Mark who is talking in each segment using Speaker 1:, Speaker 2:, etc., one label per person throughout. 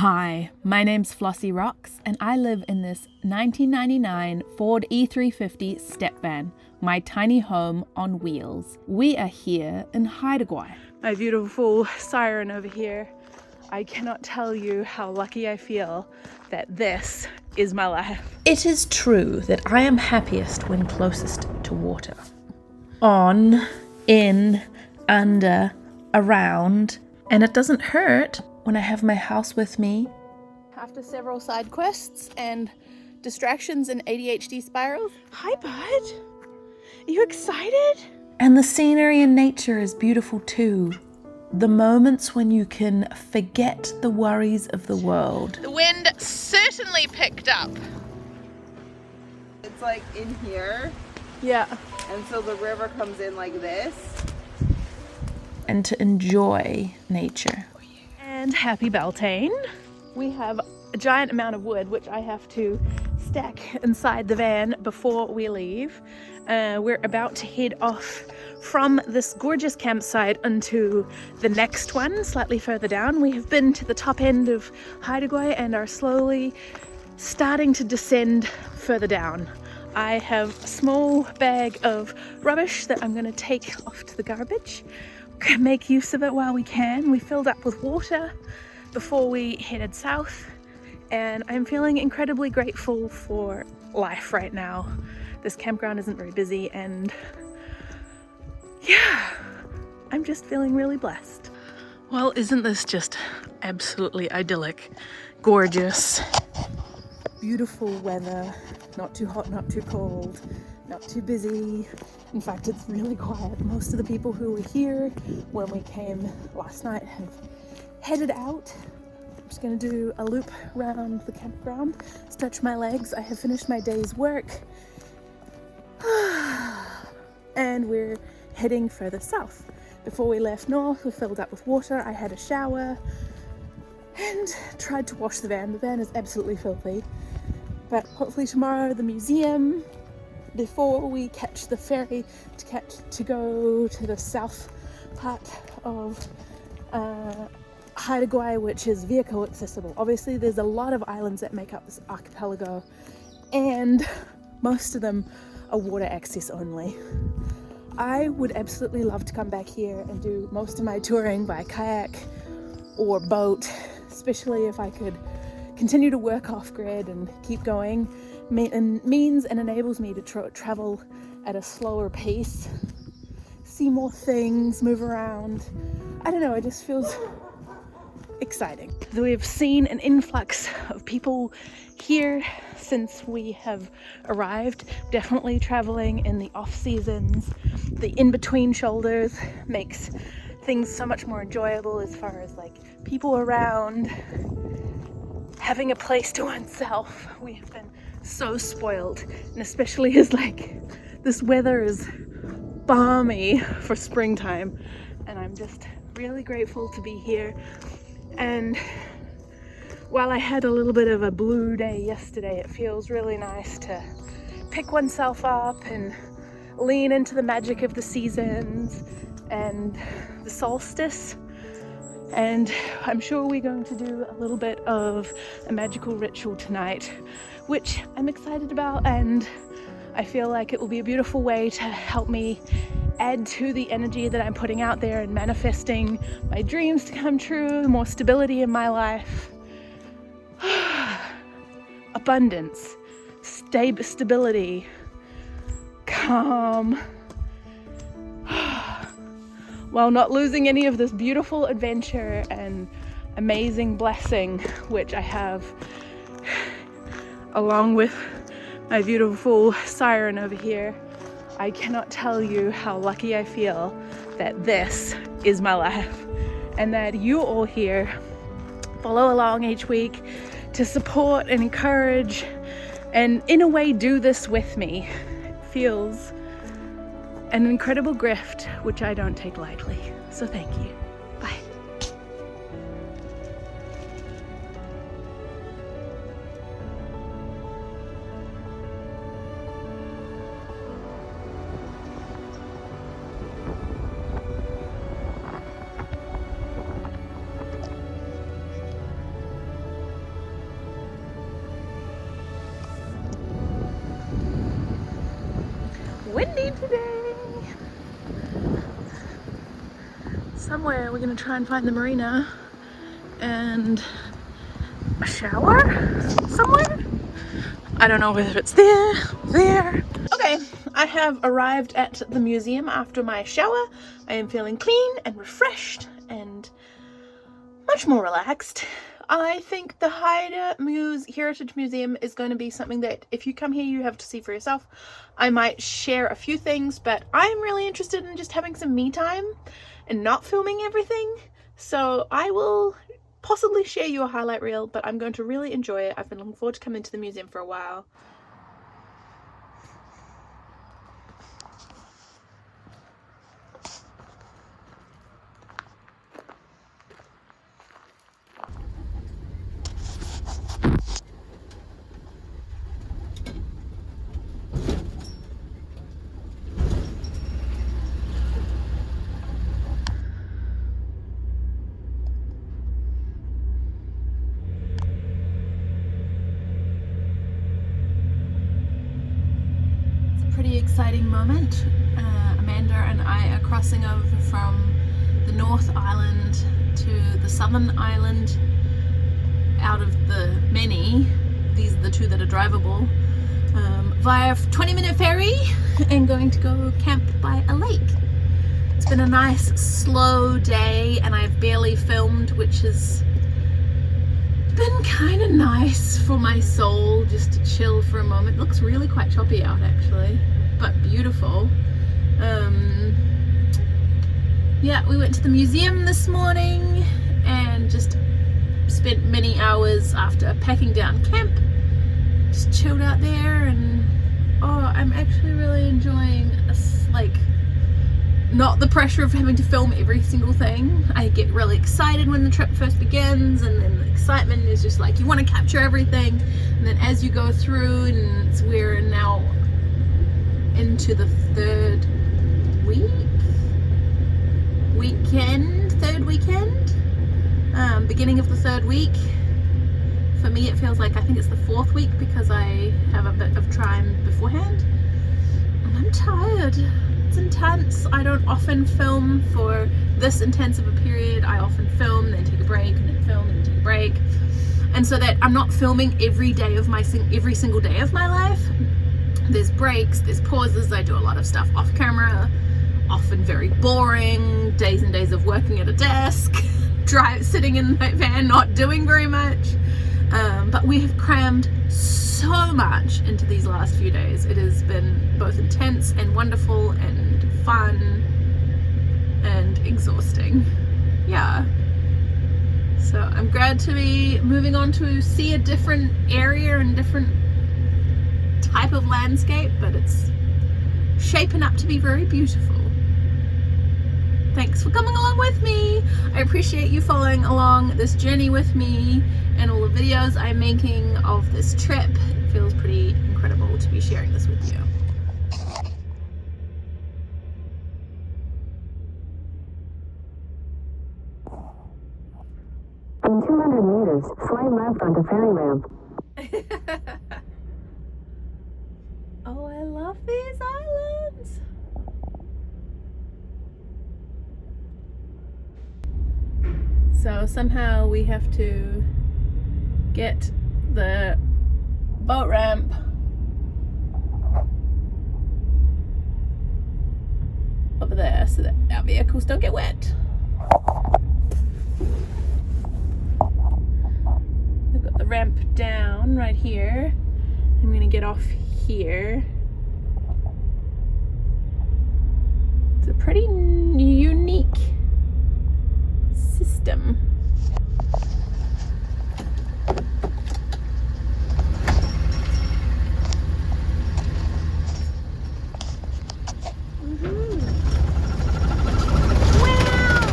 Speaker 1: Hi, my name's Flossy Rocks and I live in this 1999 Ford E350 step van, my tiny home on wheels. We are here in Huay. My beautiful siren over here. I cannot tell you how lucky I feel that this is my life. It is true that I am happiest when closest to water. On, in, under, around, and it doesn't hurt when I have my house with me. After several side quests and distractions and ADHD spirals. Hi, bud. Are you excited? And the scenery and nature is beautiful too. The moments when you can forget the worries of the world. The wind certainly picked up.
Speaker 2: It's like in here.
Speaker 1: Yeah.
Speaker 2: And so the river comes in like this.
Speaker 1: And to enjoy nature. And happy Beltane. We have a giant amount of wood which I have to stack inside the van before we leave. We're about to head off from this gorgeous campsite into the next one, slightly further down. We have been to the top end of Huay and are slowly starting to descend further down. I have a small bag of rubbish that I'm going to take off to the garbage. Make use of it while we can. We filled up with water before we headed south, and I'm feeling incredibly grateful for life right now. This campground isn't very busy, and yeah, I'm just feeling really blessed. Well, isn't this just absolutely idyllic? Gorgeous, beautiful weather, not too hot, not too cold, not too busy. In fact, it's really quiet. Most of the people who were here when we came last night have headed out. I'm just gonna do a loop around the campground, stretch my legs. I have finished my day's work. And we're heading further south. Before we left north, we filled up with water. I had a shower and tried to wash the van. The van is absolutely filthy. But hopefully tomorrow, the museum, before we catch the ferry to go to the south part of Huay, which is vehicle accessible. Obviously there's a lot of islands that make up this archipelago, and most of them are water access only. I would absolutely love to come back here and do most of my touring by kayak or boat, especially if I could continue to work off-grid and keep going. Means and enables me to travel at a slower pace, see more things, move around. I don't know, it just feels exciting. We've seen an influx of people here since we have arrived. Definitely traveling in the off seasons. The in-between shoulders makes things so much more enjoyable as far as like people around, having a place to oneself. We have been so spoiled, and especially as like this weather is balmy for springtime, and I'm just really grateful to be here. And while I had a little bit of a blue day yesterday, it feels really nice to pick oneself up and lean into the magic of the seasons and the solstice. And I'm sure we're going to do a little bit of a magical ritual tonight, which I'm excited about, and I feel like it will be a beautiful way to help me add to the energy that I'm putting out there and manifesting my dreams to come true, more stability in my life. Abundance, stability, calm, while not losing any of this beautiful adventure and amazing blessing which I have, along with my beautiful siren over here. I cannot tell you how lucky I feel that this is my life, and that you all here follow along each week to support and encourage and in a way do this with me. It feels an incredible gift which I don't take lightly. So thank you. Bye. windy today. Somewhere we're gonna try and find the marina and a shower somewhere. I don't know whether it's there. Okay, I have arrived at the museum after my shower. I am feeling clean and refreshed and much more relaxed. I think the Heritage Museum is going to be something that if you come here you have to see for yourself. I might share a few things, but I'm really interested in just having some me time and not filming everything. So I will possibly share you a highlight reel, but I'm going to really enjoy it. I've been looking forward to coming to the museum for a while. Pretty exciting moment. Amanda and I are crossing over from the North Island to the Southern Island. Out of the many, these are the two that are drivable, via 20-minute ferry and going to go camp by a lake. It's been a nice slow day and I've barely filmed, which has been kind of nice for my soul, just to chill for a moment. It looks really quite choppy out actually, but beautiful. Yeah, we went to the museum this morning and just spent many hours after packing down camp. Just chilled out there, and oh, I'm actually really enjoying like not the pressure of having to film every single thing. I get really excited when the trip first begins, and then the excitement is just like you want to capture everything, and then as you go through, and we're now into the third weekend, beginning of the third week. For me it feels like I think it's the fourth week because I have a bit of time beforehand, and I'm tired. It's intense. I don't often film for this intensive a period. I often film, then take a break, and then film, and then take a break. And so that I'm not filming every single day of my life. There's breaks, there's pauses. I do a lot of stuff off camera, often very boring, days and days of working at a desk, sitting in my van, not doing very much. But we have crammed so much into these last few days. It has been both intense and wonderful and fun and exhausting. Yeah. So I'm glad to be moving on to see a different area and different type of landscape, but it's shaping up to be very beautiful. Thanks for coming along with me. I appreciate you following along this journey with me and all the videos I'm making of this trip. It feels pretty incredible to be sharing this with you.
Speaker 3: In 200 meters, slide left onto Ferry ramp.
Speaker 1: Oh, I love these islands. So somehow we have to get the boat ramp over there so that our vehicles don't get wet. We've got the ramp down right here. I'm gonna get off here. It's a pretty unique system.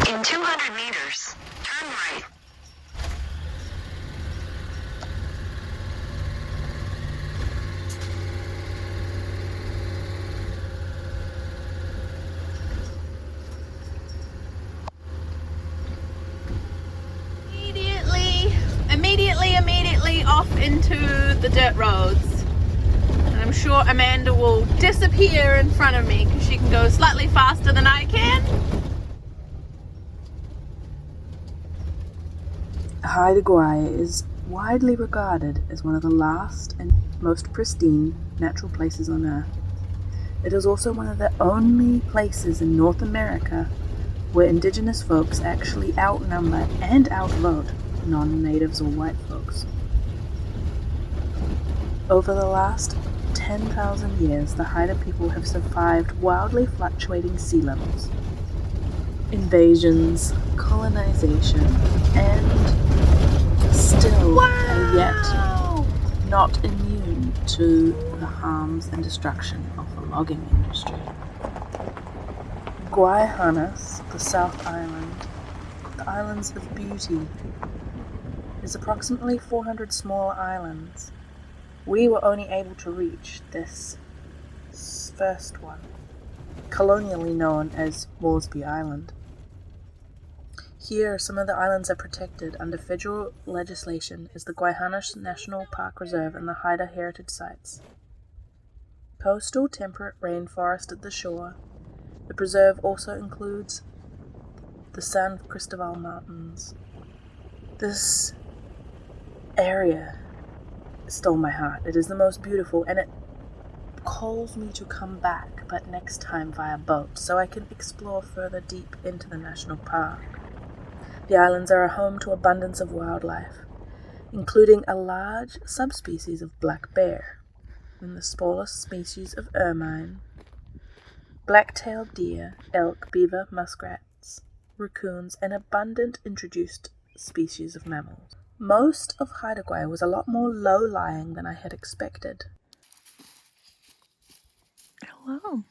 Speaker 3: In 200 meters, turn right.
Speaker 1: Immediately off into the dirt roads. And I'm sure Amanda will disappear in front of me because she can go slightly faster than I can.
Speaker 4: Huay is widely regarded as one of the last and most pristine natural places on Earth. It is also one of the only places in North America where indigenous folks actually outnumber and outvote non-natives or white folks. Over the last 10,000 years, the Haida people have survived wildly fluctuating sea levels, invasions, colonization, and still are yet not immune to the harms and destruction of the logging industry. Guayhanas, the South Island, the Islands of Beauty, is approximately 400 smaller islands. We were only able to reach this first one, colonially known as Moresby Island. Here, some of the islands are protected under federal legislation as the Guayhanas National Park Reserve and the Haida Heritage Sites. Coastal temperate rainforest at the shore, the preserve also includes the San Cristobal Mountains. This area stole my heart. It is the most beautiful, and it calls me to come back, but next time via boat, so I can explore further deep into the national park. The islands are a home to abundance of wildlife, including a large subspecies of black bear and the smallest species of ermine, black-tailed deer, elk, beaver, muskrats, raccoons, and abundant introduced species of mammals. Most of Haida Gwaii was a lot more low-lying than I had expected.
Speaker 1: Hello.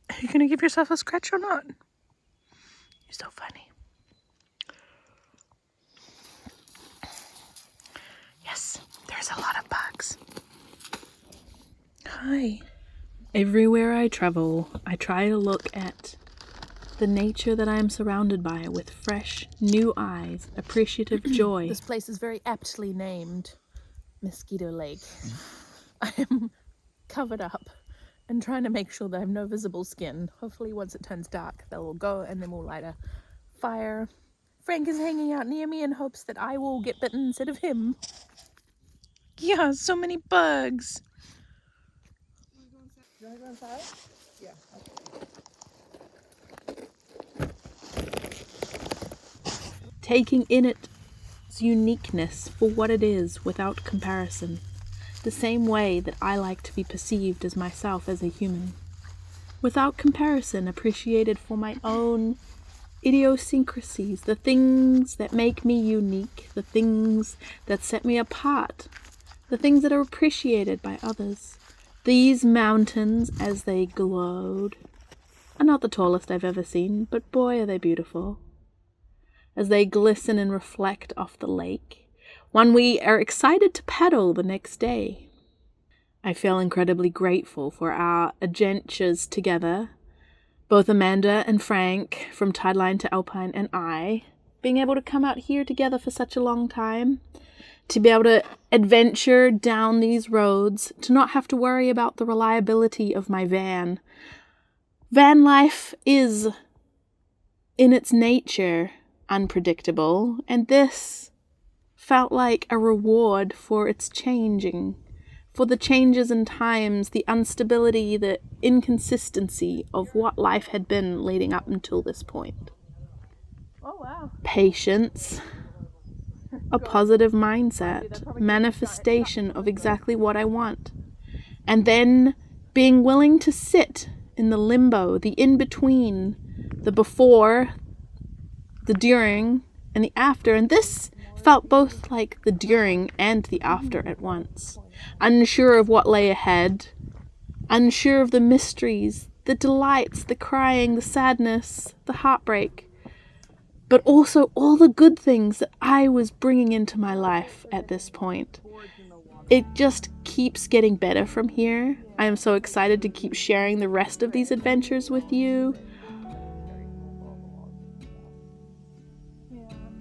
Speaker 1: Are you gonna give yourself a scratch or not? You're so funny. Yes, there's a lot of bugs. Hi. Everywhere I travel, I try to look at the nature that I am surrounded by with fresh, new eyes, appreciative joy. This place is very aptly named Mosquito Lake. I am covered up and trying to make sure that I have no visible skin. Hopefully once it turns dark, they will go and then we'll light a fire. Frank is hanging out near me in hopes that I will get bitten instead of him. Yeah, so many bugs.
Speaker 2: You want to go inside? Yeah.
Speaker 1: Taking in its uniqueness for what it is without comparison, the same way that I like to be perceived as myself as a human. Without comparison, appreciated for my own idiosyncrasies, the things that make me unique, the things that set me apart, the things that are appreciated by others. These mountains, as they glowed, are not the tallest I've ever seen, but boy are they beautiful. As they glisten and reflect off the lake, one we are excited to paddle the next day. I feel incredibly grateful for our adventures together, both Amanda and Frank, from Tideline to Alpine, and I, being able to come out here together for such a long time, to be able to adventure down these roads, to not have to worry about the reliability of my van. Van life is, in its nature, unpredictable, and this felt like a reward for its changing, for the changes in times, the instability, the inconsistency of what life had been leading up until this point.
Speaker 2: Oh, wow.
Speaker 1: Patience, a positive mindset, manifestation of exactly what I want, and then being willing to sit in the limbo, the in-between, the before, the during, and the after, and this felt both like the during and the after at once. Unsure of what lay ahead, unsure of the mysteries, the delights, the crying, the sadness, the heartbreak, but also all the good things that I was bringing into my life at this point. It just keeps getting better from here. I am so excited to keep sharing the rest of these adventures with you.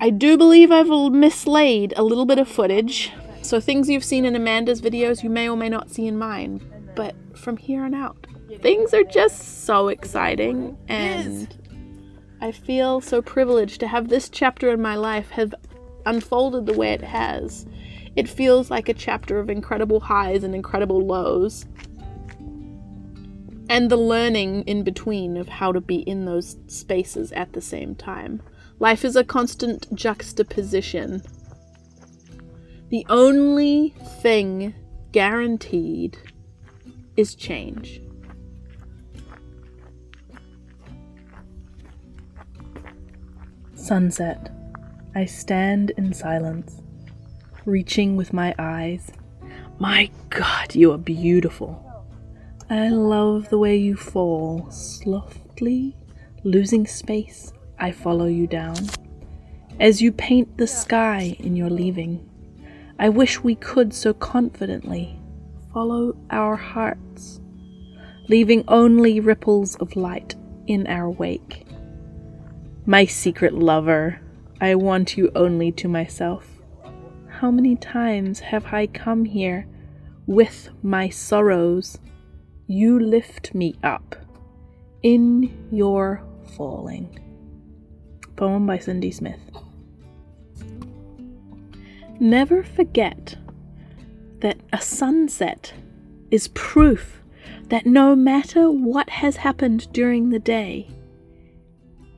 Speaker 1: I do believe I've mislaid a little bit of footage. So things you've seen in Amanda's videos, you may or may not see in mine. But from here on out, things are just so exciting, and I feel so privileged to have this chapter in my life have unfolded the way it has. It feels like a chapter of incredible highs and incredible lows, and the learning in between of how to be in those spaces at the same time. Life is a constant juxtaposition. The only thing guaranteed is change. Sunset. I stand in silence, reaching with my eyes. My God, you are beautiful. I love the way you fall, softly, losing space. I follow you down. As you paint the sky in your leaving, I wish we could so confidently follow our hearts, leaving only ripples of light in our wake. My secret lover, I want you only to myself. How many times have I come here with my sorrows? You lift me up in your falling. Poem by Cindy Smith. Never forget that a sunset is proof that no matter what has happened during the day,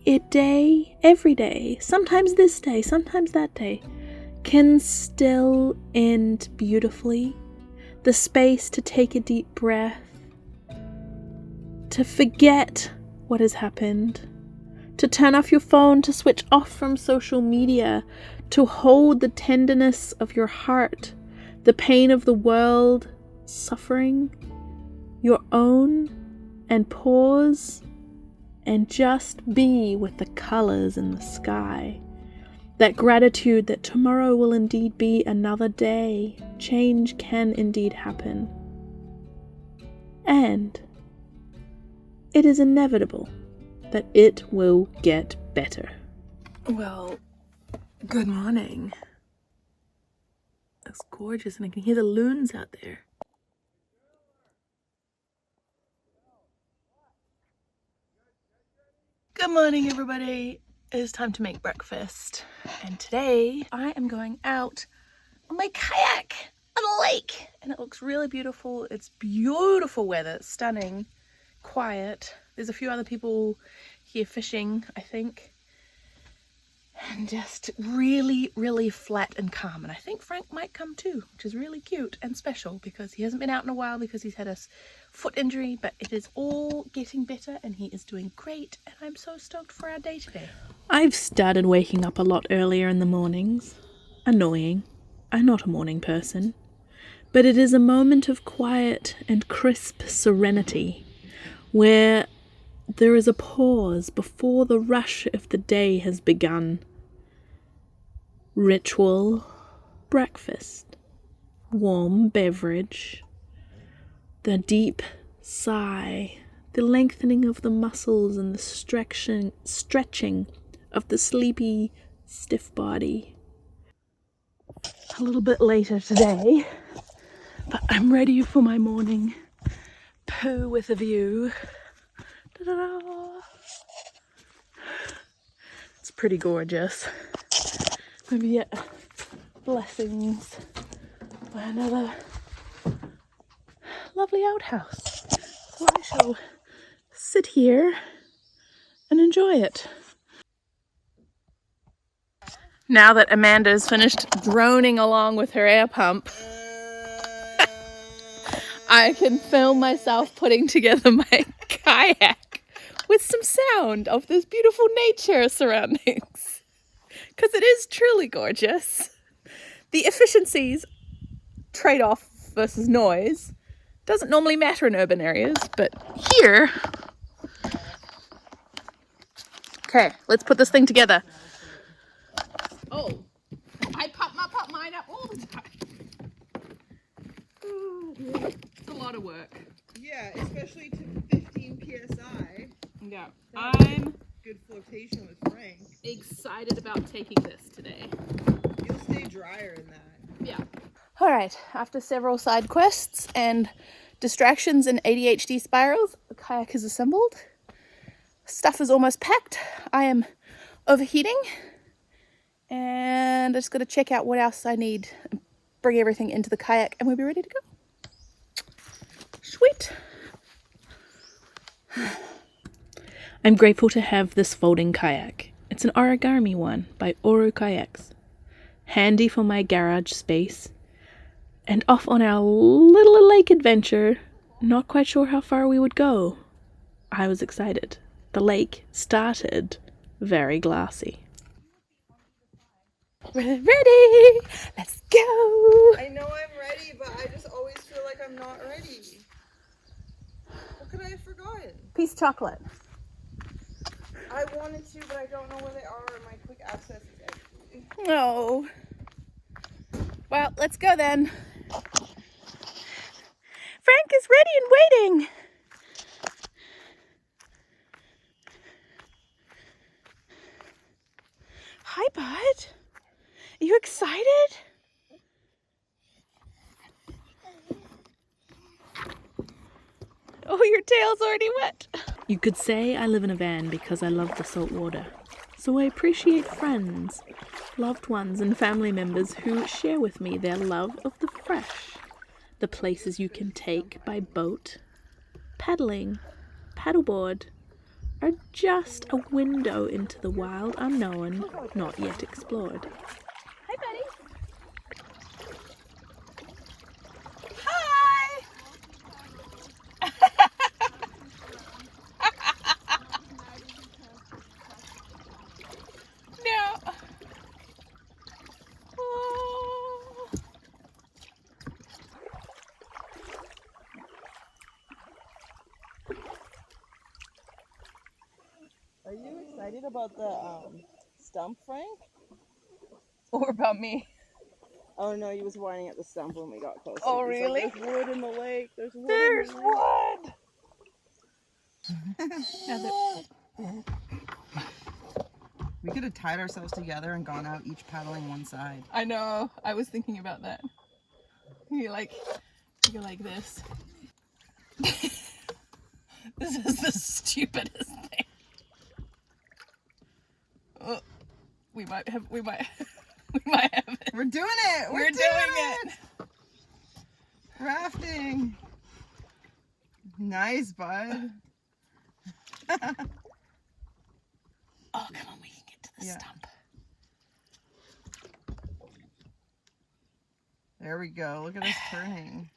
Speaker 1: every day, sometimes this day, sometimes that day, can still end beautifully. The space to take a deep breath, to forget what has happened, to turn off your phone, to switch off from social media, to hold the tenderness of your heart, the pain of the world, suffering, your own, and pause and just be with the colors in the sky. That gratitude that tomorrow will indeed be another day. Change can indeed happen. And it is inevitable that it will get better. Well, good morning. It's gorgeous, and I can hear the loons out there. Good morning, everybody. It is time to make breakfast. And today I am going out on my kayak on a lake. And it looks really beautiful. It's beautiful weather. It's stunning. Quiet. There's a few other people here fishing, I think. And just really, really flat and calm. And I think Frank might come too, which is really cute and special because he hasn't been out in a while because he's had a foot injury, but it is all getting better and he is doing great. And I'm so stoked for our day today. I've started waking up a lot earlier in the mornings. Annoying. I'm not a morning person. But it is a moment of quiet and crisp serenity where there is a pause before the rush of the day has begun. Ritual, breakfast, warm beverage, the deep sigh, the lengthening of the muscles and the stretching of the sleepy, stiff body. A little bit later today, but I'm ready for my morning poo with a view. Ta-da-da. It's pretty gorgeous. Maybe yet blessings by another lovely outhouse. So I shall sit here and enjoy it. Now that Amanda's finished droning along with her air pump, I can film myself putting together my kayak with some sound of this beautiful nature surroundings. Because it is truly gorgeous. The efficiencies, trade-off versus noise, doesn't normally matter in urban areas, but here... Okay, let's put this thing together. Oh, I pop mine up all the time. It's a lot of work.
Speaker 2: Yeah, especially to 15 psi.
Speaker 1: Yeah,
Speaker 2: I'm good flotation with Frank.
Speaker 1: Excited about taking this today.
Speaker 2: You'll stay drier in that.
Speaker 1: Yeah. Alright, after several side quests and distractions and ADHD spirals, the kayak is assembled. Stuff is almost packed. I am overheating. And I just got to check out what else I need. Bring everything into the kayak and we'll be ready to go. Sweet.
Speaker 4: I'm grateful to have this folding kayak. It's an origami one by Oru Kayaks. Handy for my garage space. And off on our little lake adventure. Not quite sure how far we would go. I was excited. The lake started very glassy.
Speaker 1: We're ready. Let's go.
Speaker 2: I know I'm ready, but I just always feel like I'm not ready. What could I have forgotten?
Speaker 1: Piece of chocolate.
Speaker 2: I wanted to, but I don't know where they are. My quick access is empty.
Speaker 1: No. Well, let's go then. Frank is ready and waiting. Hi, bud. Are you excited? Oh, your tail's already wet.
Speaker 4: You could say I live in a van because I love the salt water. So I appreciate friends, loved ones and family members who share with me their love of the fresh. The places you can take by boat, paddling, paddleboard, are just a window into the wild unknown, not yet explored.
Speaker 1: Hi, buddy. Hi. No. Oh.
Speaker 2: Are you excited about the stump, Frank?
Speaker 1: Or about me?
Speaker 2: Oh no, he was whining at the stump when we got closer.
Speaker 1: Oh,
Speaker 2: He's
Speaker 1: really?
Speaker 2: Like, there's wood in the lake. There's wood.
Speaker 1: There's
Speaker 2: in the lake.
Speaker 1: wood.
Speaker 2: We could have tied ourselves together and gone out each paddling one side.
Speaker 1: I know. I was thinking about that. You go like this. This is the stupidest thing. Oh, we might have it.
Speaker 2: We're doing it.
Speaker 1: We're doing it.
Speaker 2: Rafting. Nice, bud.
Speaker 1: Oh, come on, we can get to the
Speaker 2: Yeah.
Speaker 1: stump.
Speaker 2: There we go. Look at us turning.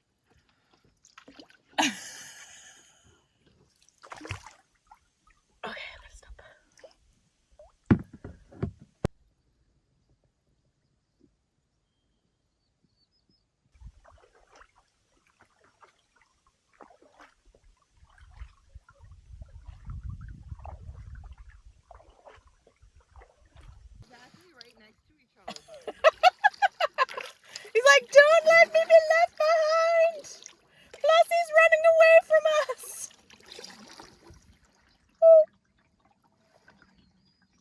Speaker 1: Okay, let's stop.
Speaker 2: Exactly right next to each other.
Speaker 1: He's like, don't let me be left behind. Flossy's running away from us. Oh.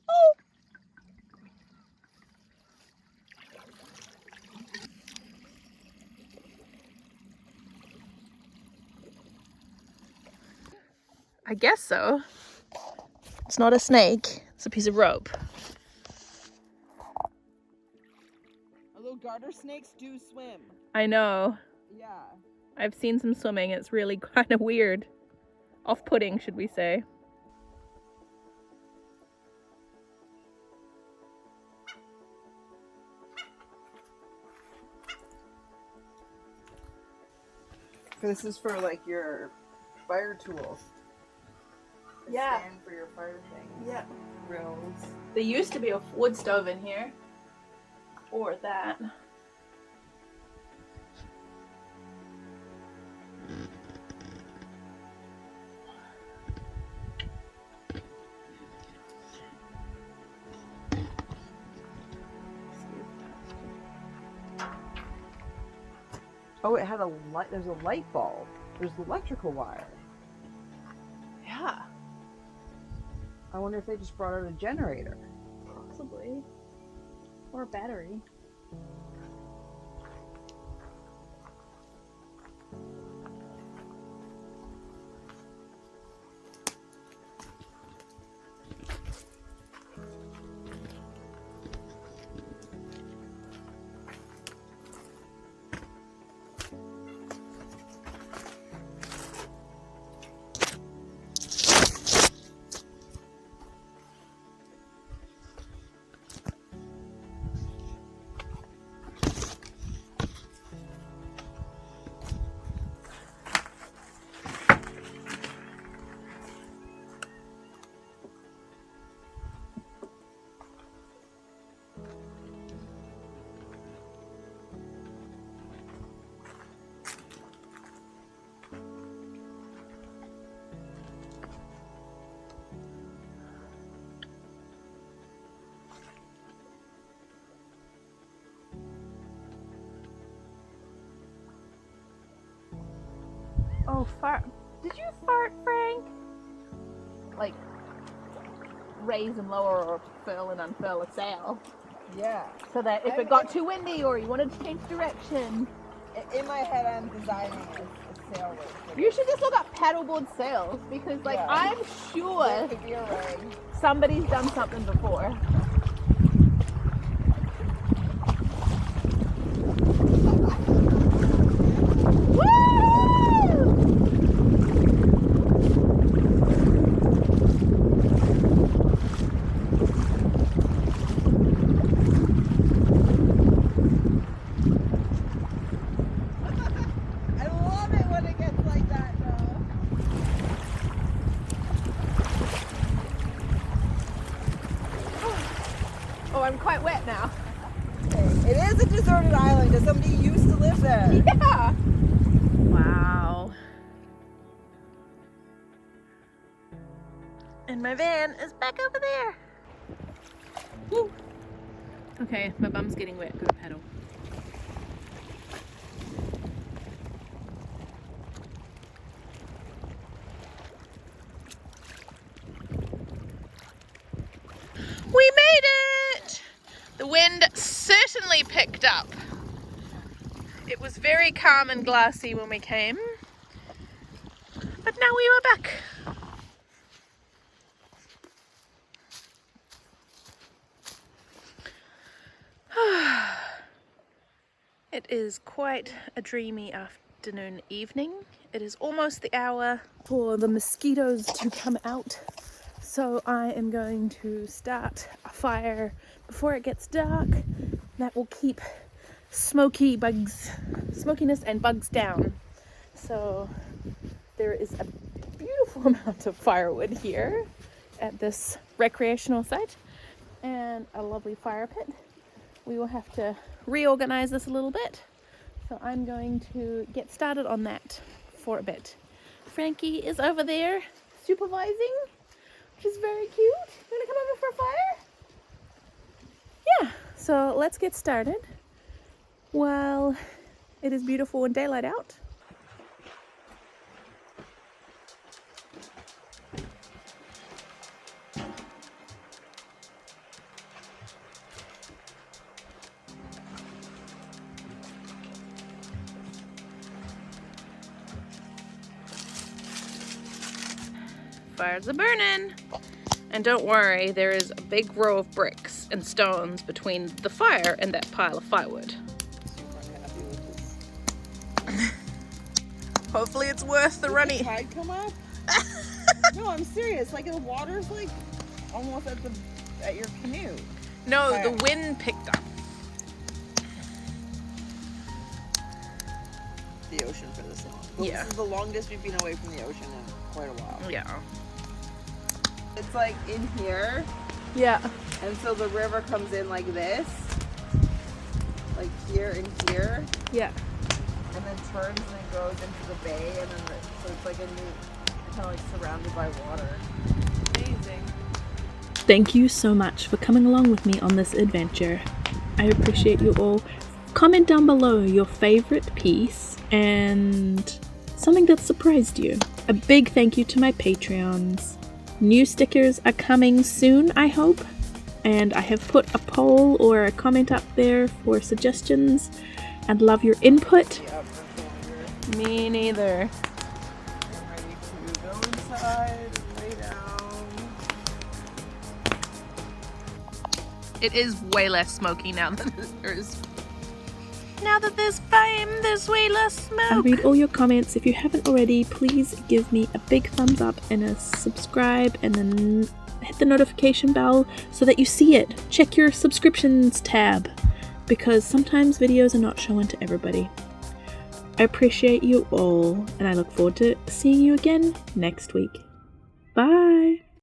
Speaker 1: Oh. I guess so. It's not a snake. It's a piece of rope.
Speaker 2: Although garter snakes do swim.
Speaker 1: I know.
Speaker 2: Yeah.
Speaker 1: I've seen some swimming. It's really kind of weird. Off-putting, should we say.
Speaker 2: This is for like your fire tools. A
Speaker 1: Yeah.
Speaker 2: Stand for your fire things.
Speaker 1: Yeah.
Speaker 2: Grills.
Speaker 1: There used to be a wood stove in here. Or that.
Speaker 2: Oh, it had a light. There's a light bulb. There's electrical wire.
Speaker 1: Yeah.
Speaker 2: I wonder if they just brought out a generator.
Speaker 1: Possibly. Or a battery. Oh, fart. Did you fart, Frank? Like, raise and lower or furl and unfurl a sail.
Speaker 2: Yeah.
Speaker 1: So that if it got too windy or you wanted to change direction.
Speaker 2: In my head, I'm designing a sail race.
Speaker 1: You should just look up paddleboard sails because, like,
Speaker 2: Yeah.
Speaker 1: I'm sure
Speaker 2: There could be a way.
Speaker 1: somebody's done something before.
Speaker 2: I love it when it gets like that, though.
Speaker 1: Oh, I'm quite wet now.
Speaker 2: Okay. It is a deserted island because somebody used to live there.
Speaker 1: Yeah. Wow. And my van is back over there. Woo. Okay, my bum's getting wet. Gotta paddle. We made it! The wind certainly picked up. It was very calm and glassy when we came, but now we are back. It is quite a dreamy afternoon, evening. It is almost the hour for the mosquitoes to come out. So I am going to start a fire before it gets dark. That will keep smokiness and bugs down. So there is a beautiful amount of firewood here at this recreational site and a lovely fire pit. We will have to reorganize this a little bit. So I'm going to get started on that for a bit. Frankie is over there supervising, which is very cute. You wanna come over for a fire? Yeah, so let's get started while it is beautiful and daylight out. Fires are burning. And don't worry, there is a big row of bricks and stones between the fire and that pile of firewood.
Speaker 2: Super happy with this.
Speaker 1: Hopefully it's worth the
Speaker 2: Did
Speaker 1: running.
Speaker 2: the tide come up? No, I'm serious. Like the water's like almost at your canoe.
Speaker 1: No,
Speaker 2: Okay.
Speaker 1: the wind picked up.
Speaker 2: The ocean for this long. Well,
Speaker 1: Yeah.
Speaker 2: This is the longest we've been away from the ocean in quite a while.
Speaker 1: Yeah.
Speaker 2: It's like in here,
Speaker 1: Yeah.
Speaker 2: and so the river comes in like this, like here and here,
Speaker 1: Yeah.
Speaker 2: and then turns and then goes into the bay, and then so it's like kind of like surrounded by water.
Speaker 1: Amazing.
Speaker 4: Thank you so much for coming along with me on this adventure. I appreciate you all. Comment down below your favorite piece and something that surprised you. A big thank you to my Patreons. New stickers are coming soon, I hope. And I have put a poll or a comment up there for suggestions and love your input.
Speaker 2: Yeah, for
Speaker 1: Me neither.
Speaker 2: I'm ready to go inside and lay down.
Speaker 1: It is way less smoky now that there's fame, there's way less
Speaker 4: I'll
Speaker 1: smoke.
Speaker 4: read all your comments. If you haven't already, please give me a big thumbs up and a subscribe and then hit the notification bell so that you see it. Check your subscriptions tab because sometimes videos are not shown to everybody. I appreciate you all and I look forward to seeing you again next week. Bye!